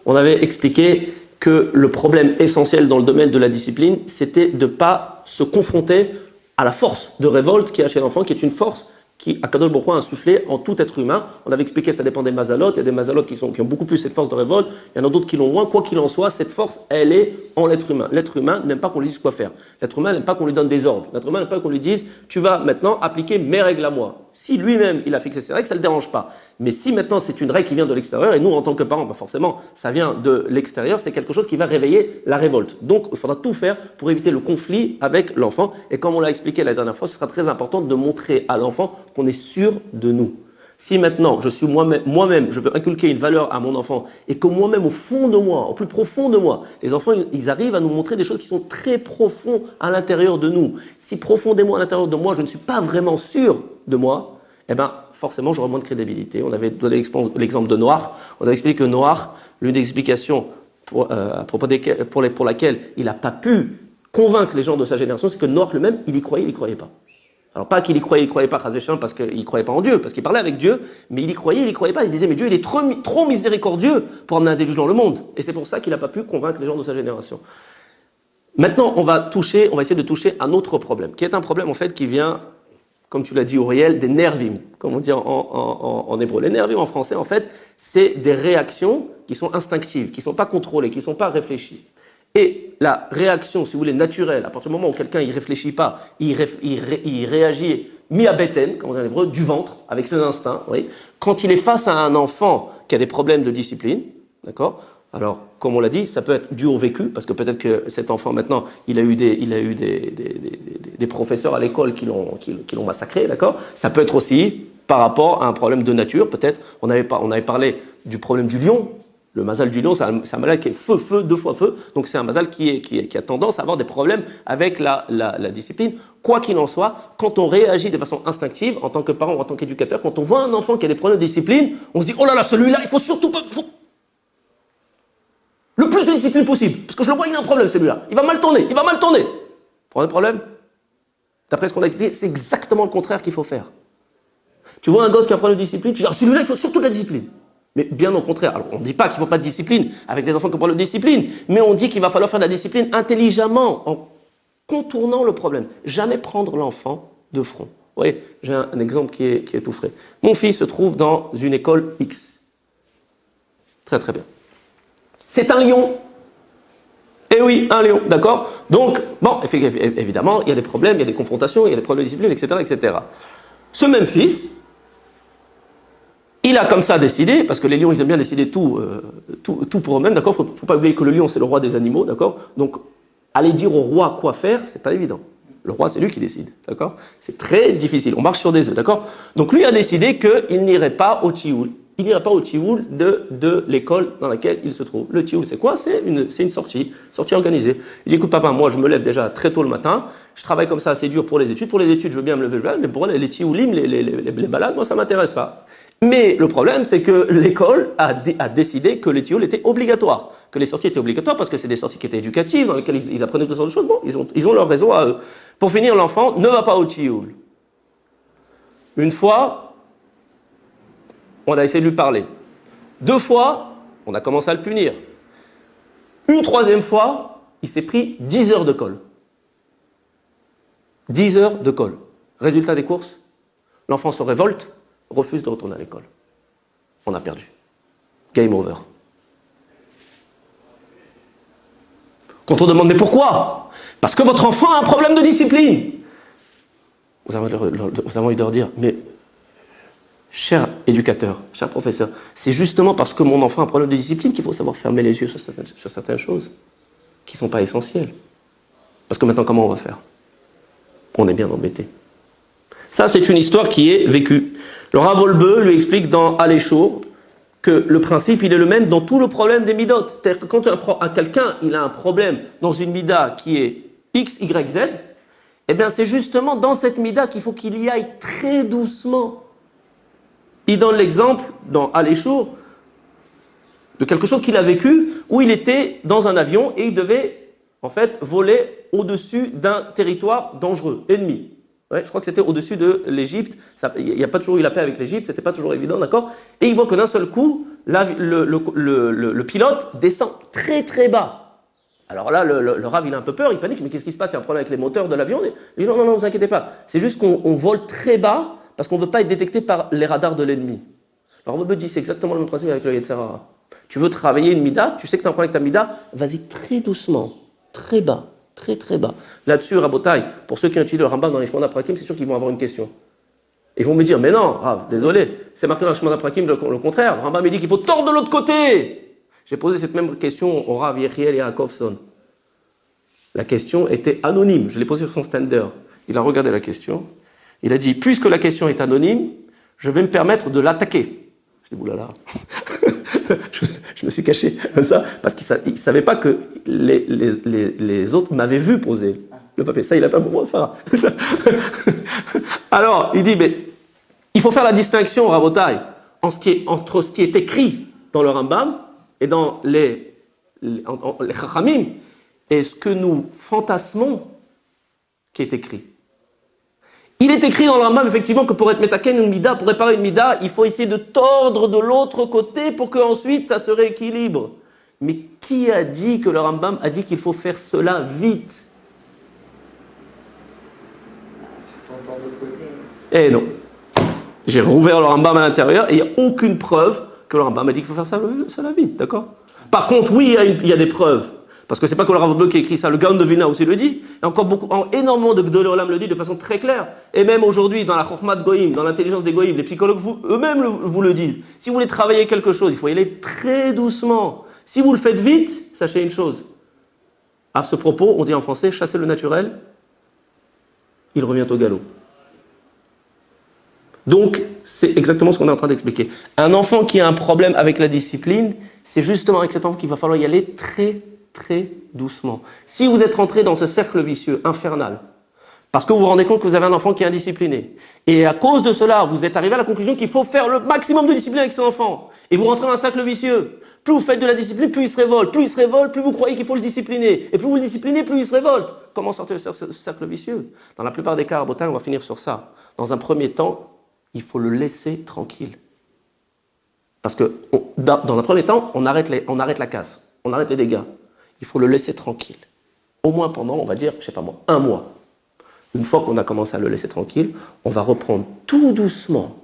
on avait expliqué que le problème essentiel dans le domaine de la discipline, c'était de ne pas se confronter à la force de révolte qu'il y a chez l'enfant, qui est une force qui Akadosh Baruch Hu a insufflé en tout être humain. On avait expliqué que ça dépend des mazalot. Il y a des mazalot qui ont beaucoup plus cette force de révolte. Il y en a d'autres qui l'ont moins. Quoi qu'il en soit, cette force, elle est en l'être humain. L'être humain n'aime pas qu'on lui dise quoi faire. L'être humain n'aime pas qu'on lui donne des ordres. L'être humain n'aime pas qu'on lui dise « tu vas maintenant appliquer mes règles à moi ». Si lui-même, il a fixé ses règles, ça ne le dérange pas. Mais si maintenant c'est une règle qui vient de l'extérieur, et nous, en tant que parents, forcément, ça vient de l'extérieur, c'est quelque chose qui va réveiller la révolte. Donc, il faudra tout faire pour éviter le conflit avec l'enfant. Et comme on l'a expliqué la dernière fois, ce sera très important de montrer à l'enfant qu'on est sûr de nous. Si maintenant, je suis moi-même, je veux inculquer une valeur à mon enfant, et que moi-même, au fond de moi, au plus profond de moi, les enfants, ils arrivent à nous montrer des choses qui sont très profondes à l'intérieur de nous. Si profondément à l'intérieur de moi, je ne suis pas vraiment sûr de moi, eh bien, forcément, j'aurai moins de crédibilité. On avait donné l'exemple de Noach. On avait expliqué que Noach, l'une des explications pour laquelle il n'a pas pu convaincre les gens de sa génération, c'est que Noach lui-même, il y croyait pas. Alors pas qu'il y croyait pas, parce qu'il ne croyait pas en Dieu, parce qu'il parlait avec Dieu, mais il y croyait pas. Il se disait, mais Dieu, il est trop miséricordieux pour amener un déluge dans le monde. Et c'est pour ça qu'il n'a pas pu convaincre les gens de sa génération. Maintenant, on va essayer de toucher un autre problème, qui est un problème en fait qui vient, comme tu l'as dit, Auriel, des nervim, comme on dit en hébreu. Les nervim en français, en fait, c'est des réactions qui sont instinctives, qui ne sont pas contrôlées, qui ne sont pas réfléchies. Et la réaction, si vous voulez, naturelle, à partir du moment où quelqu'un ne réfléchit pas, il réagit mi-abeten, comme on dit en hébreu, du ventre, avec ses instincts. Oui. Quand il est face à un enfant qui a des problèmes de discipline, d'accord ? Alors, comme on l'a dit, ça peut être dû au vécu, parce que peut-être que cet enfant, maintenant, il a eu des professeurs à l'école qui l'ont massacré, d'accord ? Ça peut être aussi par rapport à un problème de nature, peut-être. On avait parlé du problème du lion. Le mazal du lion, c'est un mazal qui est feu, 2 fois feu. Donc, c'est un mazal qui a tendance à avoir des problèmes avec la discipline. Quoi qu'il en soit, quand on réagit de façon instinctive, en tant que parent ou en tant qu'éducateur, quand on voit un enfant qui a des problèmes de discipline, on se dit « Oh là là, celui-là, il faut surtout pas... » Le plus de discipline possible, parce que je le vois, il a un problème celui-là. Il va mal tourner. Vous prenez le problème ? D'après ce qu'on a expliqué, c'est exactement le contraire qu'il faut faire. Tu vois un gosse qui a un problème de discipline, tu dis, celui-là, il faut surtout de la discipline. Mais bien au contraire. Alors, on ne dit pas qu'il ne faut pas de discipline avec les enfants qui ont un problème de discipline, mais on dit qu'il va falloir faire de la discipline intelligemment, en contournant le problème. Jamais prendre l'enfant de front. Vous voyez, j'ai un exemple qui est tout frais. Mon fils se trouve dans une école X. Très très bien. C'est un lion. Eh oui, un lion, d'accord ? Donc, bon, évidemment, il y a des problèmes, il y a des confrontations, il y a des problèmes de discipline, etc., etc. Ce même fils, il a comme ça décidé, parce que les lions, ils aiment bien décider tout pour eux-mêmes, d'accord ? Faut pas oublier que le lion, c'est le roi des animaux, d'accord ? Donc, aller dire au roi quoi faire, c'est pas évident. Le roi, c'est lui qui décide, d'accord ? C'est très difficile, on marche sur des œufs, d'accord ? Donc, lui a décidé qu'il n'irait pas au tioul. Il n'ira pas au tioul de l'école dans laquelle il se trouve. Le tioul, c'est quoi ? C'est une sortie organisée. Il dit, écoute papa, moi je me lève déjà très tôt le matin, je travaille comme ça assez dur pour les études. Pour les études, je veux bien me lever, mais pour les tioulim, les balades, moi ça ne m'intéresse pas. Mais le problème, c'est que l'école a décidé que les tioul étaient obligatoires, que les sorties étaient obligatoires parce que c'est des sorties qui étaient éducatives, dans lesquelles ils apprenaient toutes sortes de choses. Bon, ils ont leur raison à eux. Pour finir, l'enfant ne va pas au tioul. Une fois, on a essayé de lui parler. 2 fois, on a commencé à le punir. Une 3e fois, il s'est pris 10 heures de colle. 10 heures de colle. Résultat des courses, l'enfant se révolte, refuse de retourner à l'école. On a perdu. Game over. Quand on demande, mais pourquoi ? Parce que votre enfant a un problème de discipline. Vous avez envie de leur dire, mais cher éducateur, cher professeur, c'est justement parce que mon enfant a un problème de discipline qu'il faut savoir fermer les yeux sur certaines choses qui ne sont pas essentielles. Parce que maintenant, comment on va faire ? On est bien embêté. Ça, c'est une histoire qui est vécue. Le Rav Wolbe lui explique dans Alécho que le principe, il est le même dans tout le problème des midot. C'est-à-dire que quand quelqu'un il a un problème dans une mida qui est X, Y, Z, eh bien, c'est justement dans cette mida qu'il faut qu'il y aille très doucement. Il donne l'exemple dans Alécho de quelque chose qu'il a vécu où il était dans un avion et il devait en fait voler au-dessus d'un territoire dangereux, ennemi. Ouais, je crois que c'était au-dessus de l'Égypte. Il n'y a pas toujours eu la paix avec l'Égypte, c'était pas toujours évident, d'accord? Et il voit que d'un seul coup, le pilote descend très très bas. Alors là, le Rav, il a un peu peur, il panique, mais qu'est-ce qui se passe? Il y a un problème avec les moteurs de l'avion? Il dit non, non, non, ne vous inquiétez pas. C'est juste qu'on vole très bas parce qu'on ne veut pas être détecté par les radars de l'ennemi. Alors on me dit, c'est exactement le même principe avec le Yetzer Hara. Tu veux travailler une mida, tu sais que tu as un problème avec ta mida, vas-y très doucement, très bas. Très très bas. Là-dessus, Rabotai, pour ceux qui ont étudié le Rambam dans les Shmona Prakim, c'est sûr qu'ils vont avoir une question. Ils vont me dire, mais non, Rav, désolé, c'est marqué dans les Shmona Prakim le contraire. Le Rambam me dit qu'il faut tordre de l'autre côté. J'ai posé cette même question au Rav Yechiel Yaakovson. La question était anonyme, je l'ai posée sur son stander. Il a regardé la question, il a dit, puisque la question est anonyme, je vais me permettre de l'attaquer. Je dis, oulala. Je me suis caché comme ça, parce qu'il ne savait pas que les autres m'avaient vu poser le papier. Ça, il n'a pas bon, c'est pas grave. Alors, il dit, mais il faut faire la distinction, Rabotai, entre ce qui est écrit dans le Rambam et dans les Chachamim, et ce que nous fantasmons qui est écrit. Il est écrit dans le Rambam, effectivement, que pour être metaken une mida, pour réparer une mida, il faut essayer de tordre de l'autre côté pour qu'ensuite ça se rééquilibre. Mais qui a dit que le Rambam a dit qu'il faut faire cela vite? Eh non. J'ai rouvert le Rambam à l'intérieur et il n'y a aucune preuve que le Rambam a dit qu'il faut faire cela vite, d'accord? Par contre, oui, il y a des preuves. Parce que c'est pas que le Rav Bleu qui a écrit ça, le Gaon de Vilna aussi le dit, et encore énormément de Gdolei Olam le dit de façon très claire. Et même aujourd'hui, dans la Chokhmat Goïm, dans l'intelligence des Goïm, les psychologues eux-mêmes vous le disent. Si vous voulez travailler quelque chose, il faut y aller très doucement. Si vous le faites vite, sachez une chose. À ce propos, on dit en français, chasser le naturel, il revient au galop. Donc, c'est exactement ce qu'on est en train d'expliquer. Un enfant qui a un problème avec la discipline, c'est justement avec cet enfant qu'il va falloir y aller très doucement. Si vous êtes rentré dans ce cercle vicieux, infernal, parce que vous vous rendez compte que vous avez un enfant qui est indiscipliné, et à cause de cela, vous êtes arrivé à la conclusion qu'il faut faire le maximum de discipline avec son enfant, et vous rentrez dans un cercle vicieux, plus vous faites de la discipline, plus il se révolte, plus vous croyez qu'il faut le discipliner, et plus vous le disciplinez, plus il se révolte. Comment sortir de ce cercle vicieux? Dans la plupart des cas, on va finir sur ça. Dans un premier temps, il faut le laisser tranquille. Parce que dans un premier temps, on arrête la casse, on arrête les dégâts. Il faut le laisser tranquille. Au moins pendant, on va dire, je sais pas moi, 1 mois. Une fois qu'on a commencé à le laisser tranquille, on va reprendre tout doucement,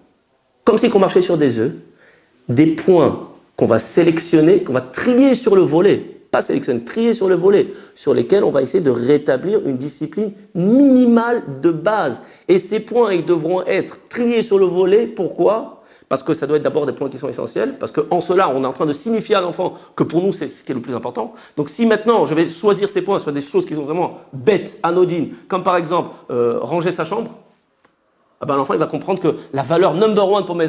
comme si on marchait sur des œufs, des points qu'on va sélectionner, qu'on va trier sur le volet, pas sélectionner, trier sur le volet, sur lesquels on va essayer de rétablir une discipline minimale de base. Et ces points, ils devront être triés sur le volet. Pourquoi ? Parce que ça doit être d'abord des points qui sont essentiels, parce qu'en cela, on est en train de signifier à l'enfant que pour nous, c'est ce qui est le plus important. Donc si maintenant, je vais choisir ces points sur des choses qui sont vraiment bêtes, anodines, comme par exemple ranger sa chambre, ah ben, l'enfant il va comprendre que la valeur number one pour mes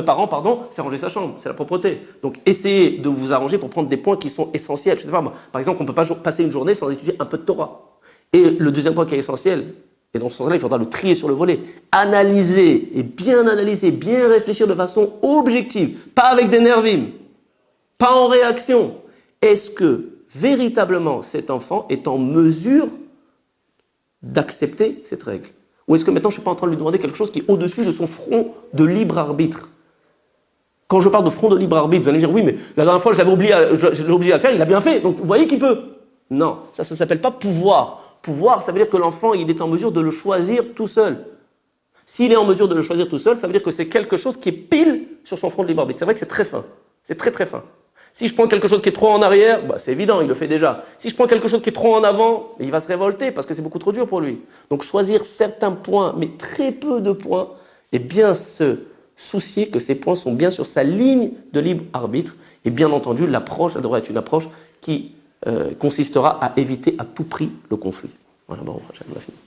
parents, c'est ranger sa chambre, c'est la propreté. Donc essayez de vous arranger pour prendre des points qui sont essentiels. Je sais pas, par exemple, on ne peut pas passer une journée sans étudier un peu de Torah. Et le deuxième point qui est essentiel, et dans ce sens-là, il faudra le trier sur le volet. Analyser, bien réfléchir de façon objective, pas avec des nervim, pas en réaction. Est-ce que véritablement cet enfant est en mesure d'accepter cette règle? Ou est-ce que maintenant je ne suis pas en train de lui demander quelque chose qui est au-dessus de son front de libre arbitre? Quand je parle de front de libre arbitre, vous allez me dire, oui, mais la dernière fois je l'avais obligé à le faire, il a bien fait, donc vous voyez qu'il peut. Non, ça ne s'appelle pas pouvoir. Pouvoir, ça veut dire que l'enfant, il est en mesure de le choisir tout seul. S'il est en mesure de le choisir tout seul, ça veut dire que c'est quelque chose qui est pile sur son front de libre arbitre. C'est vrai que c'est très fin. C'est très fin. Si je prends quelque chose qui est trop en arrière, c'est évident, il le fait déjà. Si je prends quelque chose qui est trop en avant, il va se révolter parce que c'est beaucoup trop dur pour lui. Donc choisir certains points, mais très peu de points, et bien se soucier que ces points sont bien sur sa ligne de libre arbitre. Et bien entendu, l'approche, ça devrait être une approche qui consistera à éviter à tout prix le conflit. Voilà, bon, j'ai fini.